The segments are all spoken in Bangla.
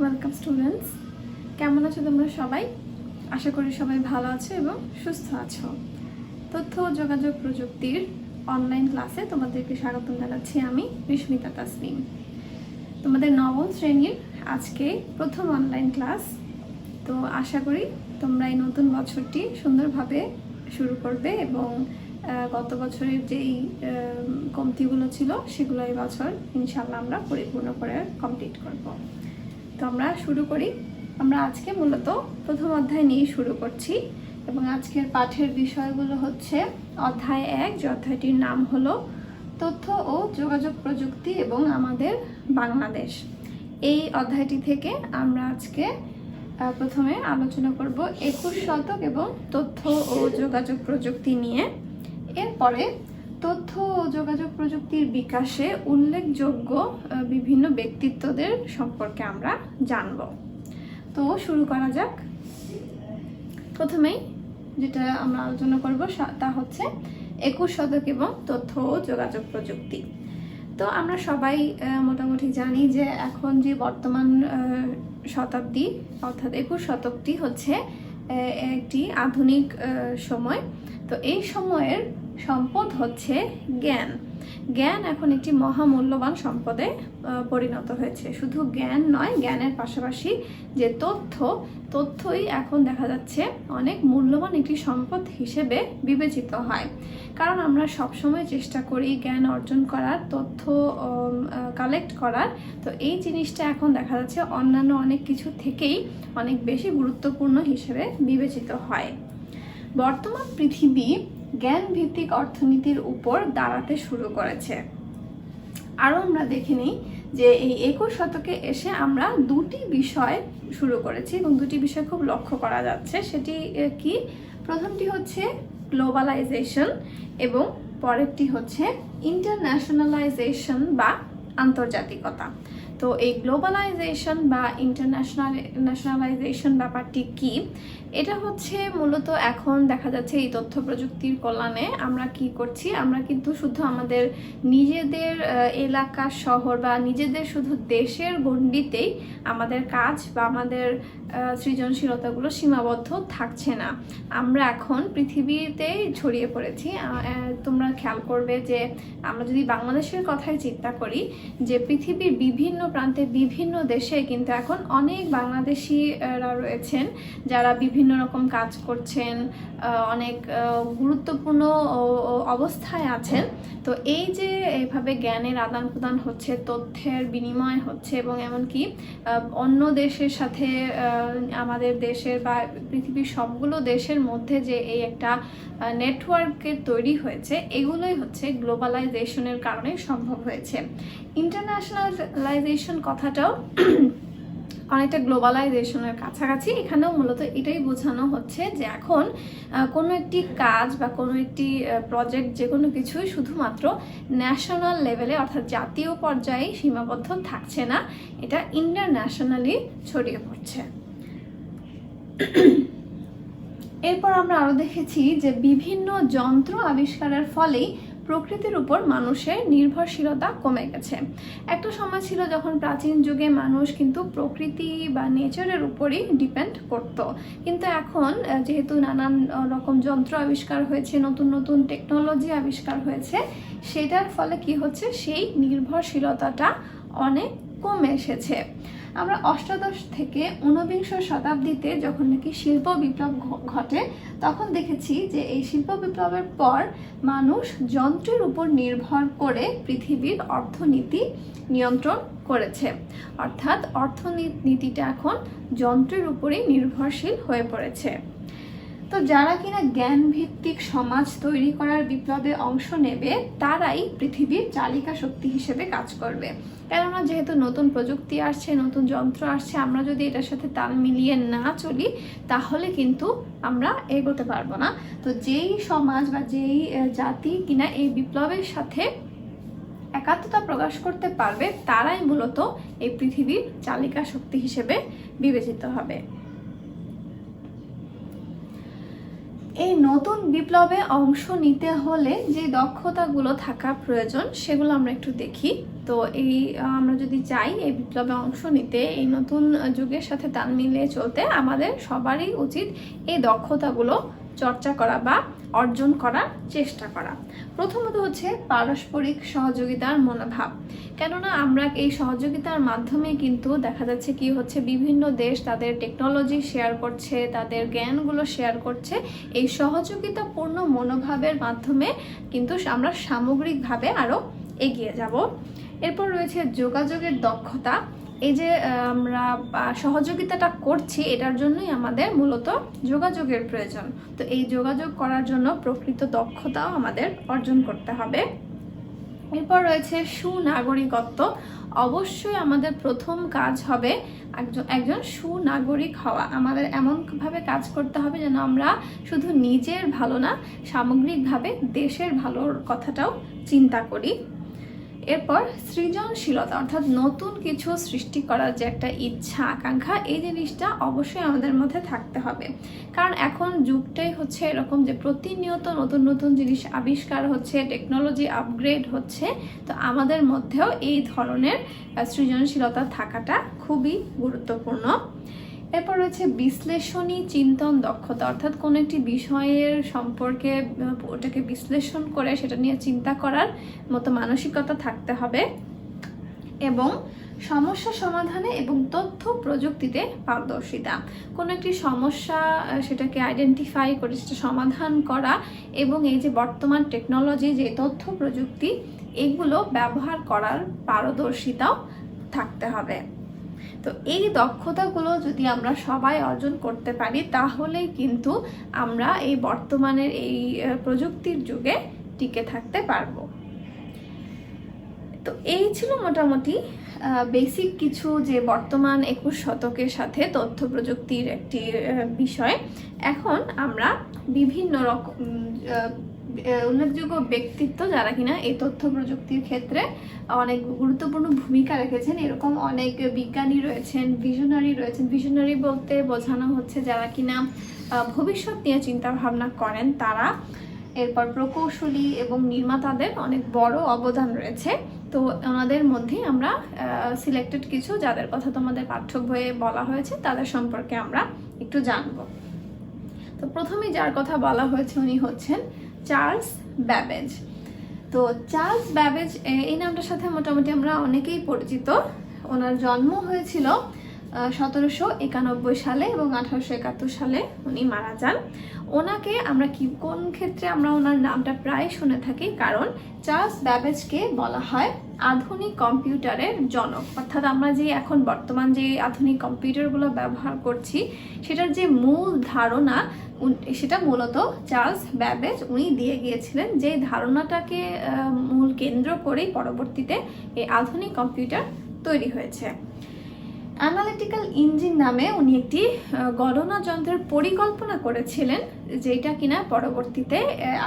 ওয়েলকাম স্টুডেন্টস, কেমন আছো তোমরা সবাই? আশা করি সবাই ভালো আছো এবং সুস্থ আছো। তথ্য ও যোগাযোগ প্রযুক্তির অনলাইন ক্লাসে তোমাদেরকে স্বাগতম জানাচ্ছি আমি রিশমিতা তাসনিম। তোমাদের নবম শ্রেণীর আজকে প্রথম অনলাইন ক্লাস। তো আশা করি তোমরা এই নতুন বছরটি সুন্দরভাবে শুরু করবে এবং গত বছরের যেই কমতিগুলো ছিল সেগুলো এই বছর ইনশাল্লাহ আমরা পরিপূর্ণ করে কমপ্লিট করব। তো আমরা শুরু করি। আমরা আজকে মূলত প্রথম অধ্যায় নিয়ে শুরু করছি এবং আজকের পাঠের বিষয়গুলো হচ্ছে অধ্যায় 1, যে অধ্যায়টির নাম হলো তথ্য ও যোগাযোগ প্রযুক্তি এবং আমাদের বাংলাদেশ। এই অধ্যায়টি থেকে আমরা আজকে প্রথমে আলোচনা করব 21 শতক এবং তথ্য ও যোগাযোগ প্রযুক্তি নিয়ে। এরপরে তথ্য ও যোগাযোগ প্রযুক্তির বিকাশে উল্লেখযোগ্য বিভিন্ন ব্যক্তিত্বদের সম্পর্কে আমরা জানব। তো শুরু করা যাক। প্রথমেই যেটা আমরা আলোচনা করব তা হচ্ছে 21 শতক এবং তথ্য ও যোগাযোগ প্রযুক্তি। তো আমরা সবাই মোটামুটি জানি যে এখন যে বর্তমান শতাব্দী অর্থাৎ 21 শতকটি হচ্ছে একটি আধুনিক সময়। তো এই সময়ের সম্পদ হচ্ছে জ্ঞান। জ্ঞান এখন একটি মহামূল্যবান সম্পদে পরিণত হয়েছে। শুধু জ্ঞান নয়, জ্ঞানের পাশাপাশি যে তথ্যই এখন দেখা যাচ্ছে অনেক মূল্যবান একটি সম্পদ হিসেবে বিবেচিত হয়। কারণ আমরা সবসময় চেষ্টা করি জ্ঞান অর্জন করার, তথ্য কালেক্ট করার। তো এই জিনিসটা এখন দেখা যাচ্ছে অন্যান্য অনেক কিছু থেকেই অনেক বেশি গুরুত্বপূর্ণ হিসেবে বিবেচিত হয়। বর্তমান পৃথিবী জ্ঞান ভিত্তিক অর্থনীতির উপর দাঁড়াতে শুরু করেছে। আরও আমরা দেখে নিই যে এই 21 শতকে এসে আমরা দুটি বিষয় শুরু করেছি এবং দুটি বিষয় খুব লক্ষ্য করা যাচ্ছে। সেটি কি? প্রথমটি হচ্ছে গ্লোবালাইজেশন এবং পরেরটি হচ্ছে ইন্টারন্যাশনালাইজেশন বা আন্তর্জাতিকতা। তো এই গ্লোবালাইজেশন বা ইন্টারন্যাশনালাইজেশন ব্যাপারটি কি? এটা হচ্ছে মূলত এখন দেখা যাচ্ছে এই তথ্য প্রযুক্তির কল্যাণে আমরা কি করছি, আমরা কিন্তু শুধু আমাদের নিজেদের এলাকা, শহর বা নিজেদের শুধু দেশের গণ্ডিতেই আমাদের কাজ বা আমাদের সৃজনশীলতাগুলো সীমাবদ্ধ থাকছে না। আমরা এখন পৃথিবীতেই ছড়িয়ে পড়েছি। তোমরা খেয়াল করবে যে আমরা যদি বাংলাদেশের কথাই চিন্তা করি, যে পৃথিবীর বিভিন্ন প্রান্তে বিভিন্ন দেশে কিন্তু এখন অনেক বাংলাদেশিরা রয়েছেন যারা বিভিন্ন রকম কাজ করছেন, অনেক গুরুত্বপূর্ণ অবস্থায় আছেন। তো এই যে এইভাবে জ্ঞানের আদান প্রদান হচ্ছে, তথ্যের বিনিময় হচ্ছে এবং এমনকি অন্য দেশের সাথে আমাদের দেশের বা পৃথিবীর সবগুলো দেশের মধ্যে যে এই একটা নেটওয়ার্কের তৈরি হয়েছে, এগুলোই হচ্ছে গ্লোবালাইজেশনের কারণে সম্ভব হয়েছে। ইন্টারন্যাশনালাইজেশন কথাটাও অনেকটা গ্লোবালাইজেশনের কাছাকাছি। এখানেও মূলত এটাই বোঝানো হচ্ছে যে এখন কোনো একটি কাজ বা কোনো একটি প্রজেক্ট, যে কোনো কিছুই শুধুমাত্র ন্যাশনাল লেভেলে অর্থাৎ জাতীয় পর্যায়ে সীমাবদ্ধ থাকছে না, এটা ইন্টারন্যাশনালি ছড়িয়ে পড়ছে। এরপর আমরা আরো দেখেছি যে বিভিন্ন যন্ত্র আবিষ্কারের ফলেই প্রকৃতির উপর মানুষের নির্ভরশীলতা কমে গেছে। একটা সময় ছিল যখন প্রাচীন যুগে মানুষ কিন্তু প্রকৃতি বা নেচারের উপরই ডিপেন্ড করত, কিন্তু এখন যেহেতু নানান রকম যন্ত্র আবিষ্কার হয়েছে, নতুন নতুন টেকনোলজি আবিষ্কার হয়েছে, সেটার ফলে কি হচ্ছে, সেই নির্ভরশীলতাটা অনেক কমে এসেছে। আমরা অষ্টাদশ থেকে ঊনবিংশ শতাব্দীতে যখন নাকি শিল্প বিপ্লব ঘটে, তখন দেখেছি যে এই শিল্প বিপ্লবের পর মানুষ যন্ত্রের উপর নির্ভর করে পৃথিবীর অর্থনীতি নিয়ন্ত্রণ করেছে। অর্থাৎ অর্থনীতিটা এখন যন্ত্রের উপরেই নির্ভরশীল হয়ে পড়েছে। তো যারা কিনা জ্ঞান ভিত্তিক সমাজ তৈরি করার বিপ্লবে অংশ নেবে, তারাই পৃথিবীর চালিকা শক্তি হিসেবে কাজ করবে। কেননা যেহেতু নতুন প্রযুক্তি আসছে, নতুন যন্ত্র আসছে, আমরা যদি এটার সাথে তাল মিলিয়ে না চলি তাহলে কিন্তু আমরা এগোতে পারবো না। তো যেই সমাজ বা যেই জাতি কিনা এই বিপ্লবের সাথে একাত্মতা প্রকাশ করতে পারবে, তারাই মূলত এই পৃথিবীর চালিকা শক্তি হিসেবে বিবেচিত হবে। এই নতুন বিপ্লবে অংশ নিতে হলে যে দক্ষতাগুলো থাকা প্রয়োজন সেগুলো আমরা একটু দেখি। তো আমরা যদি চাই এই বিপ্লবে অংশ নিতে, এই নতুন যুগের সাথে তাল মিলিয়ে চলতে, আমাদের সবারই উচিত এই দক্ষতাগুলো চর্চা করা বা অর্জন করার চেষ্টা করা। প্রথমত হচ্ছে পারস্পরিক সহযোগিতার মনোভাব। কেননা আমরা এই সহযোগিতার মাধ্যমে কিন্তু দেখা যাচ্ছে কি হচ্ছে, বিভিন্ন দেশ তাদের টেকনোলজি শেয়ার করছে, তাদের জ্ঞানগুলো শেয়ার করছে। এই সহযোগিতাপূর্ণ মনোভাবের মাধ্যমে কিন্তু আমরা সামগ্রিকভাবে আরও এগিয়ে যাব। এরপর রয়েছে যোগাযোগের দক্ষতা। এই যে আমরা সহযোগিতাটা করছি, এটার জন্যই আমাদের মূলত যোগাযোগের প্রয়োজন। তো এই যোগাযোগ করার জন্য প্রকৃত দক্ষতাও আমাদের অর্জন করতে হবে। এরপর রয়েছে সুনাগরিকত্ব। অবশ্যই আমাদের প্রথম কাজ হবে একজন সুনাগরিক হওয়া। আমাদের এমনভাবে কাজ করতে হবে যেন আমরা শুধু নিজের ভালো না, সামগ্রিকভাবে দেশের ভালোর কথাটাও চিন্তা করি। এরপর সৃজনশীলতা, অর্থাৎ নতুন কিছু সৃষ্টি করার যে একটা ইচ্ছা আকাঙ্ক্ষা, এই জিনিসটা অবশ্যই আমাদের মধ্যে থাকতে হবে। কারণ এখন যুগটাই হচ্ছে এরকম যে প্রতিনিয়ত নতুন নতুন জিনিস আবিষ্কার হচ্ছে, টেকনোলজি আপগ্রেড হচ্ছে। তো আমাদের মধ্যেও এই ধরনের সৃজনশীলতা থাকাটা খুবই গুরুত্বপূর্ণ। এরপর রয়েছে বিশ্লেষণী চিন্তন দক্ষতা, অর্থাৎ কোনো একটি বিষয়ের সম্পর্কে ওটাকে বিশ্লেষণ করে সেটা নিয়ে চিন্তা করার মতো মানসিকতা থাকতে হবে। এবং সমস্যা সমাধানে এবং তথ্য প্রযুক্তিতে পারদর্শিতা। কোনো একটি সমস্যা সেটাকে আইডেন্টিফাই করে সেটা সমাধান করা, এবং এই যে বর্তমান টেকনোলজি, যে তথ্য প্রযুক্তি, এগুলো ব্যবহার করার পারদর্শিতাও থাকতে হবে। তো এই দক্ষতাগুলো যদি আমরা সবাই অর্জন করতে পারি, তাহলেই কিন্তু আমরা এই বর্তমানের এই প্রযুক্তির যুগে টিকে থাকতে পারবো। তো এই ছিল মোটামুটি বেসিক কিছু, যে বর্তমান 21 শতকের সাথে তথ্য প্রযুক্তির একটি বিষয়। এখন আমরা বিভিন্ন রকম উল্লেখযোগ্য ব্যক্তিত্ব যারা কিনা এই তথ্য প্রযুক্তির ক্ষেত্রে অনেক গুরুত্বপূর্ণ ভূমিকা রেখেছেন, এরকম অনেক বিজ্ঞানী রয়েছেন, ভিশনারি রয়েছেন। ভিশনারি বলতে বোঝানো হচ্ছে যারা কিনা ভবিষ্যৎ নিয়ে চিন্তা ভাবনা করেন তারা। এরপর প্রকৌশলী এবং নির্মাতাদের অনেক বড় অবদান রয়েছে। তো ওনাদের মধ্যে আমরা সিলেক্টেড কিছু, যাদের কথা তোমাদের পাঠ্য বইয়ে বলা হয়েছে, তাদের সম্পর্কে আমরা একটু জানব। তো প্রথমেই যার কথা বলা হয়েছে উনি হচ্ছেন চার্লস ব্যাবেজ। তো চার্লস ব্যাবেজ এই নামটার সাথে মোটামুটি আমরা অনেকেই পরিচিত। ওনার জন্ম হয়েছিল 1791 সালে এবং 1871 সালে উনি মারা যান। ওনাকে আমরা কোন ক্ষেত্রে আমরা ওনার নামটা প্রায় শুনে থাকি, কারণ চার্লস ব্যাবেজকে বলা হয় আধুনিক কম্পিউটারের জনক। অর্থাৎ আমরা যে এখন বর্তমান যে আধুনিক কম্পিউটারগুলো ব্যবহার করছি, সেটার যে মূল ধারণা, সেটা মূলত চার্লস ব্যাবেজ উনি দিয়ে গিয়েছিলেন। যে ধারণাটাকে মূল কেন্দ্র করেই পরবর্তীতে এই আধুনিক কম্পিউটার তৈরি হয়েছে। অ্যানালিটিক্যাল ইঞ্জিন নামে উনি একটি গণনা যন্ত্রের পরিকল্পনা করেছিলেন, যেটা কিনা পরবর্তীতে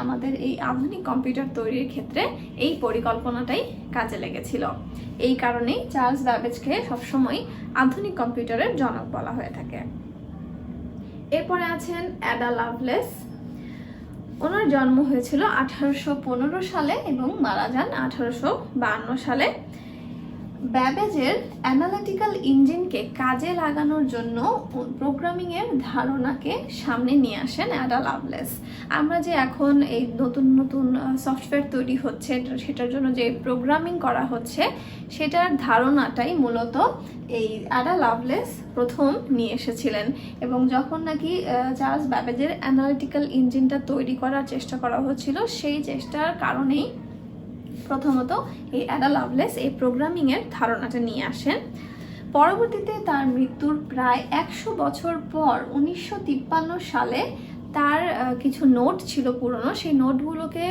আমাদের এই আধুনিক কম্পিউটার তৈরির ক্ষেত্রে এই পরিকল্পনাটাই কাজে লেগেছিল। এই কারণেই চার্লস ব্যাবেজকে সবসময় আধুনিক কম্পিউটারের জনক বলা হয়ে থাকে। এরপরে আছেন অ্যাডা লাভলেস। ওনার জন্ম হয়েছিল 1815 সালে এবং মারা যান 1852 সালে। ব্যাবেজের অ্যানালিটিক্যাল ইঞ্জিনকে কাজে লাগানোর জন্য প্রোগ্রামিংয়ের ধারণাকে সামনে নিয়ে আসেন অ্যাডা লাভলেস। আমরা যে এখন এই নতুন নতুন সফটওয়্যার তৈরি হচ্ছে, সেটার জন্য যে প্রোগ্রামিং করা হচ্ছে, সেটার ধারণাটাই মূলত এই অ্যাডা লাভলেস প্রথম নিয়ে এসেছিলেন। এবং যখন নাকি চার্লস ব্যাবেজের অ্যানালিটিক্যাল ইঞ্জিনটা তৈরি করার চেষ্টা করা হচ্ছিল, সেই চেষ্টার কারণেই প্রথমত এই অ্যাডা লাভলেস এই প্রোগ্রামিংয়ের ধারণাটা নিয়ে আসেন। পরবর্তীতে তার মৃত্যুর প্রায় 100 বছর পর 1953 সালে তার কিছু নোট ছিল পুরনো, সেই নোটগুলোকে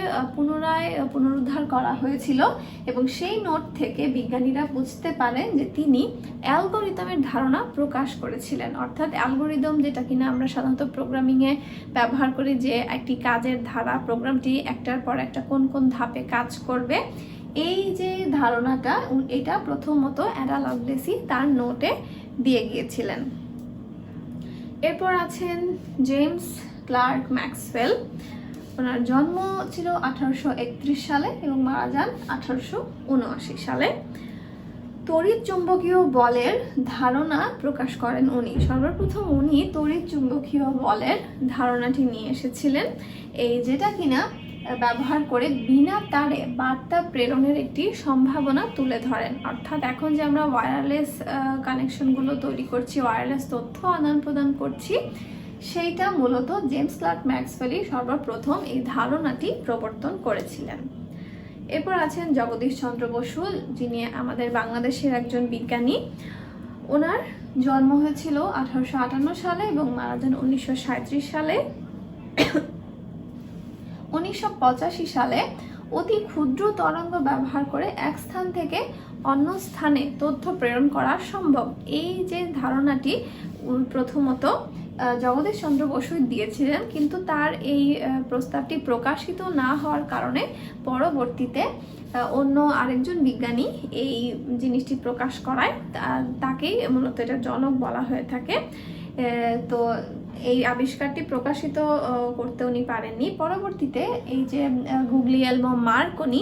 পুনরুদ্ধার করা হয়েছিল এবং সেই নোট থেকে বিজ্ঞানীরা বুঝতে পারেন যে তিনি অ্যালগোরিদমের ধারণা প্রকাশ করেছিলেন। অর্থাৎ অ্যালগোরিদম, যেটা কিনা আমরা সাধারণত প্রোগ্রামিংয়ে ব্যবহার করি, যে একটি কাজের ধারা, প্রোগ্রামটি একটার পর একটা কোন কোন ধাপে কাজ করবে, এই যে ধারণাটা, এটা প্রথমত অ্যাডা লাভলেসই তার নোটে দিয়ে গিয়েছিলেন। এরপর আছেন জেমস ক্লার্ক ম্যাক্সওয়েল। ওনার জন্ম ছিল 1831 সালে এবং মারা যান 1879 সালে। তড়িৎ চুম্বকীয় বলের ধারণা প্রকাশ করেন উনি। সর্বপ্রথম উনি তড়িৎ চুম্বকীয় বলের ধারণাটি নিয়ে এসেছিলেন, এই যেটা কিনা ব্যবহার করে বিনা তারে বার্তা প্রেরণের একটি সম্ভাবনা তুলে ধরেন। অর্থাৎ এখন যে আমরা ওয়্যারলেস কানেকশনগুলো তৈরি করছি, ওয়্যারলেস তথ্য আদান প্রদান করছি, সেইটা মূলত জেমস ক্লার্ক ম্যাক্সওয়েলই সর্বপ্রথম এই ধারণাটি প্রবর্তন করেছিলেন। এরপর আছেন জগদীশ চন্দ্র বসু, যিনি আমাদের বাংলাদেশের একজন বিজ্ঞানী। ওনার জন্ম হয়েছিল 1858 সালে এবং মারা যান 1937 সালে। 1985 সালে অতি ক্ষুদ্র তরঙ্গ ব্যবহার করে এক স্থান থেকে অন্য স্থানে তথ্য প্রেরণ করা সম্ভব, এই যে ধারণাটি প্রথমত জগদীশ চন্দ্র বসু দিয়েছিলেন, কিন্তু তার এই প্রস্তাবটি প্রকাশিত না হওয়ার কারণে পরবর্তীতে অন্য আরেকজন বিজ্ঞানী এই জিনিসটি প্রকাশ করায়, তাকেই মূলত এটার জনক বলা হয়ে থাকে। তো এই আবিষ্কারটি প্রকাশিত করতে উনি পারেননি। পরবর্তীতে এই যে গুগলিয়েলমো মার্কনি,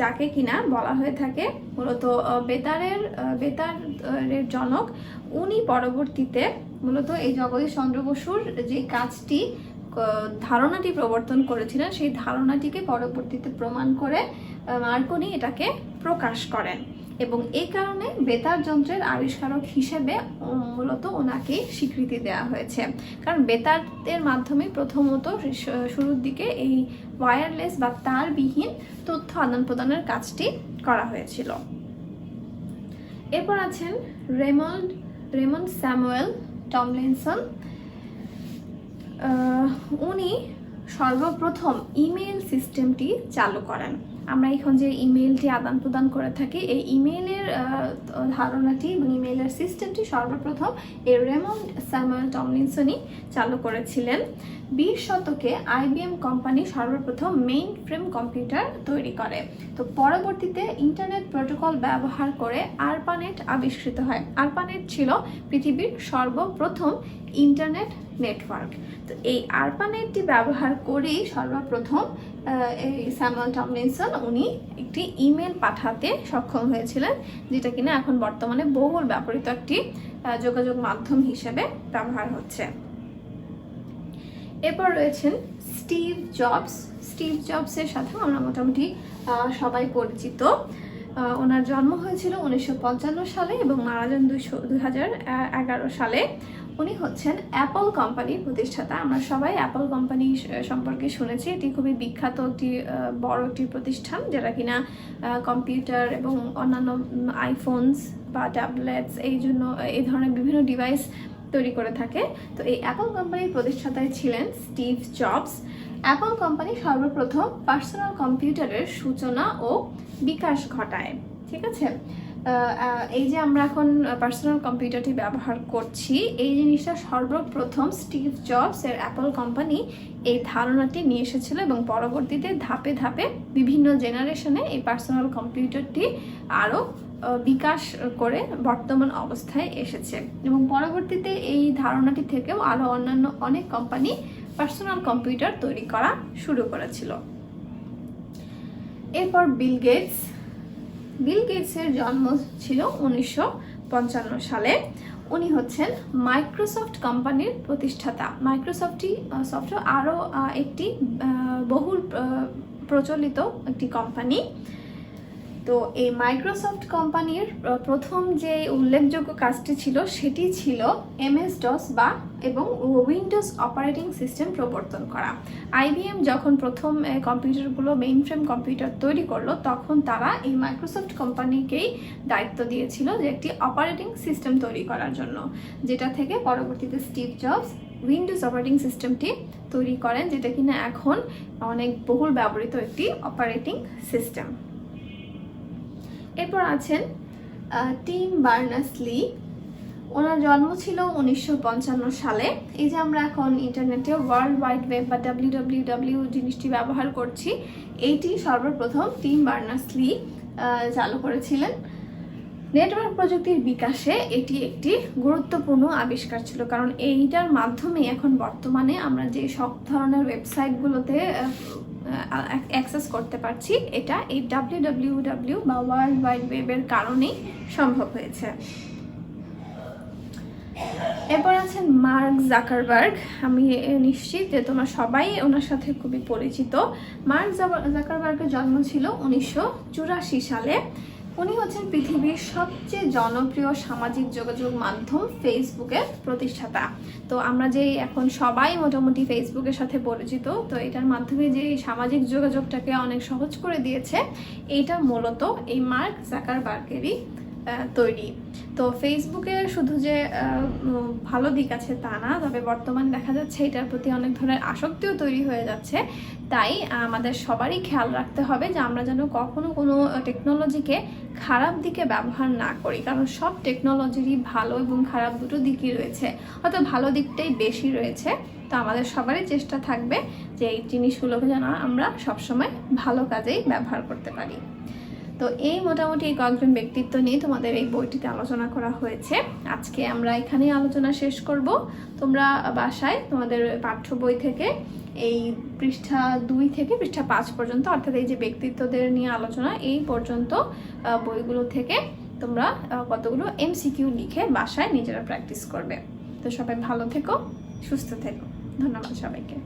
যাকে কিনা বলা হয়ে থাকে মূলত বেতারের জনক, উনি পরবর্তীতে মূলত এই জগদীশ চন্দ্র বসুর যে কাজটি ধারণাটি প্রবর্তন করেছিলেন, সেই ধারণাটিকে পরবর্তীতে প্রমাণ করে মার্কনি এটাকে প্রকাশ করেন এবং এই কারণে বেতার যন্ত্রের আবিষ্কারক হিসেবে মূলত ওনাকে স্বীকৃতি দেওয়া হয়েছে। কারণ বেতারের মাধ্যমে প্রথমত শুরুর দিকে এই ওয়্যারলেস বা তারবিহীন তথ্য আদান প্রদানের কাজটি করা হয়েছিল। এরপর আছেন রেমন্ড স্যামুয়েল টমলিনসন। উনি সর্বপ্রথম ইমেইল সিস্টেমটি চালু করেন। আমরা এখন যে ইমেইলটি আদান প্রদান করে থাকি, এই ইমেইলের ধারণাটি এবং ইমেইলের সিস্টেমটি সর্বপ্রথম এই রেমন্ড স্যামুয়েল টমলিনসনই চালু করেছিলেন। 20 শতকে আইবিএম কোম্পানি সর্বপ্রথম মেইন ফ্রেম কম্পিউটার তৈরি করে। তো পরবর্তীতে ইন্টারনেট প্রোটোকল ব্যবহার করে আরপানেট আবিষ্কৃত হয়। আরপানেট ছিল পৃথিবীর সর্বপ্রথম ইন্টারনেট নেটওয়ার্ক। তো এই আরপানেটটি ব্যবহার করেই সর্বপ্রথম এই স্যামুয়েল টমলিনসন উনি একটি ইমেল পাঠাতে সক্ষম হয়েছিলেন, যেটা কিনা এখন বর্তমানে বহুল ব্যবহৃত একটি যোগাযোগ মাধ্যম হিসেবে ব্যবহার হচ্ছে। এরপর রয়েছেন স্টিভ জবস। স্টিভ জবসের সাথে আমরা মোটামুটি সবাই পরিচিত। ওনার জন্ম হয়েছিল 1955 সালে এবং মারা যান 2011 সালে। উনি হচ্ছেন অ্যাপল কোম্পানির প্রতিষ্ঠাতা। আমরা সবাই অ্যাপল কোম্পানি সম্পর্কে শুনেছি। এটি খুবই বিখ্যাত একটি বড় একটি প্রতিষ্ঠান, যেটা কিনা কম্পিউটার এবং অন্যান্য আইফোনস বা ট্যাবলেটস এই ধরনের বিভিন্ন ডিভাইস তৈরি করে থাকে। তো এই অ্যাপল কোম্পানির প্রতিষ্ঠাতাই ছিলেন স্টিভ জবস। অ্যাপল কোম্পানি সর্বপ্রথম পার্সোনাল কম্পিউটারের সূচনা ও বিকাশ ঘটায়। ঠিক আছে, এই যে আমরা এখন পার্সোনাল কম্পিউটারটি ব্যবহার করছি, এই জিনিসটা সর্বপ্রথম স্টিভ জবস এর অ্যাপল কোম্পানি এই ধারণাটি নিয়ে এসেছিল এবং পরবর্তীতে ধাপে ধাপে বিভিন্ন জেনারেশনে এই পার্সোনাল কম্পিউটারটি আরও বিকাশ করে বর্তমান অবস্থায় এসেছে এবং পরবর্তীতে এই ধারণাটি থেকেও আরও অন্যান্য অনেক কোম্পানি পার্সোনাল কম্পিউটার তৈরি করা শুরু করেছিল। এরপর বিল গেটসের জন্ম ছিল 1955 সালে। উনি হচ্ছেন মাইক্রোসফট কোম্পানির প্রতিষ্ঠাতা। মাইক্রোসফট আরও একটি বহুল প্রচলিত একটি কোম্পানি। তো এই মাইক্রোসফট কোম্পানির প্রথম যে উল্লেখযোগ্য কাজটি ছিল সেটি ছিল MS-DOS এবং উইন্ডোজ অপারেটিং সিস্টেম প্রবর্তন করা। আইবিএম যখন প্রথম কম্পিউটারগুলো মেইন ফ্রেম কম্পিউটার তৈরি করলো, তখন তারা এই মাইক্রোসফট কোম্পানিকেই দায়িত্ব দিয়েছিল যে একটি অপারেটিং সিস্টেম তৈরি করার জন্য, যেটা থেকে পরবর্তীতে স্টিভ জবস উইন্ডোজ অপারেটিং সিস্টেমটি তৈরি করেন, যেটা কিনা এখন অনেক বহুল ব্যবহৃত একটি অপারেটিং সিস্টেম। এরপর আছেন টিম বার্নার্স-লি। ওনার জন্ম ছিল 1955 সালে। এই যে আমরা এখন ইন্টারনেটে ওয়ার্ল্ড ওয়াইড ওয়েব বা WWW জিনিসটি ব্যবহার করছি, এইটি সর্বপ্রথম টিম বার্নার্স-লি চালু করেছিলেন। নেটওয়ার্ক প্রযুক্তির বিকাশে এটি একটি গুরুত্বপূর্ণ আবিষ্কার ছিল, কারণ এইটার মাধ্যমে এখন বর্তমানে আমরা যে সব ধরনের ওয়েবসাইটগুলোতে অ্যাক্সেস করতে পারছি, এটা এই www বা ওয়ার্ল্ড ওয়াইড ওয়েবের কারণেই সম্ভব হয়েছে। এরপর আছেন মার্ক জাকারবার্গ। আমি নিশ্চিত যে তোমরা সবাই ওনার সাথে খুবই পরিচিত। মার্ক জাকারবার্গের জন্ম ছিল 1984 সালে। উনি হচ্ছেন পৃথিবীর সবচেয়ে জনপ্রিয় সামাজিক যোগাযোগ মাধ্যম ফেসবুকের প্রতিষ্ঠাতা। তো আমরা যে এখন সবাই মোটামুটি ফেসবুকের সাথে পরিচিত, তো এটার মাধ্যমে যে সামাজিক যোগাযোগটাকে অনেক সহজ করে দিয়েছে, এইটা মূলত এই মার্ক জাকারবার্গেরই তৈরি। তো ফেসবুকের শুধু যে ভালো দিক আছে তা না, তবে বর্তমানে দেখা যাচ্ছে এটার প্রতি অনেক ধরনের আসক্তিও তৈরি হয়ে যাচ্ছে। তাই আমাদের সবারই খেয়াল রাখতে হবে যে আমরা যেন কখনো কোনো টেকনোলজিকে খারাপ দিকে ব্যবহার না করি, কারণ সব টেকনোলজিরই ভালো এবং খারাপ দুটো দিকই রয়েছে, হয়তো ভালো দিকটাই বেশি রয়েছে। তো আমাদের সবারই চেষ্টা থাকবে যে এই জিনিসগুলোকে যেন আমরা সবসময় ভালো কাজেই ব্যবহার করতে পারি। তো এই মোটামুটি এই কয়েকজন ব্যক্তিত্ব নিয়ে তোমাদের এই বইটিতে আলোচনা করা হয়েছে। আজকে আমরা এখানেই আলোচনা শেষ করব। তোমরা বাসায় তোমাদের পাঠ্য বই থেকে এই পৃষ্ঠা 2 থেকে পৃষ্ঠা 5 পর্যন্ত, অর্থাৎ এই যে ব্যক্তিত্বদের নিয়ে আলোচনা এই পর্যন্ত বইগুলো থেকে তোমরা কতগুলো MCQ লিখে বাসায় নিজেরা প্র্যাকটিস করবে। তো সবাই ভালো থেকো, সুস্থ থেকো। ধন্যবাদ সবাইকে।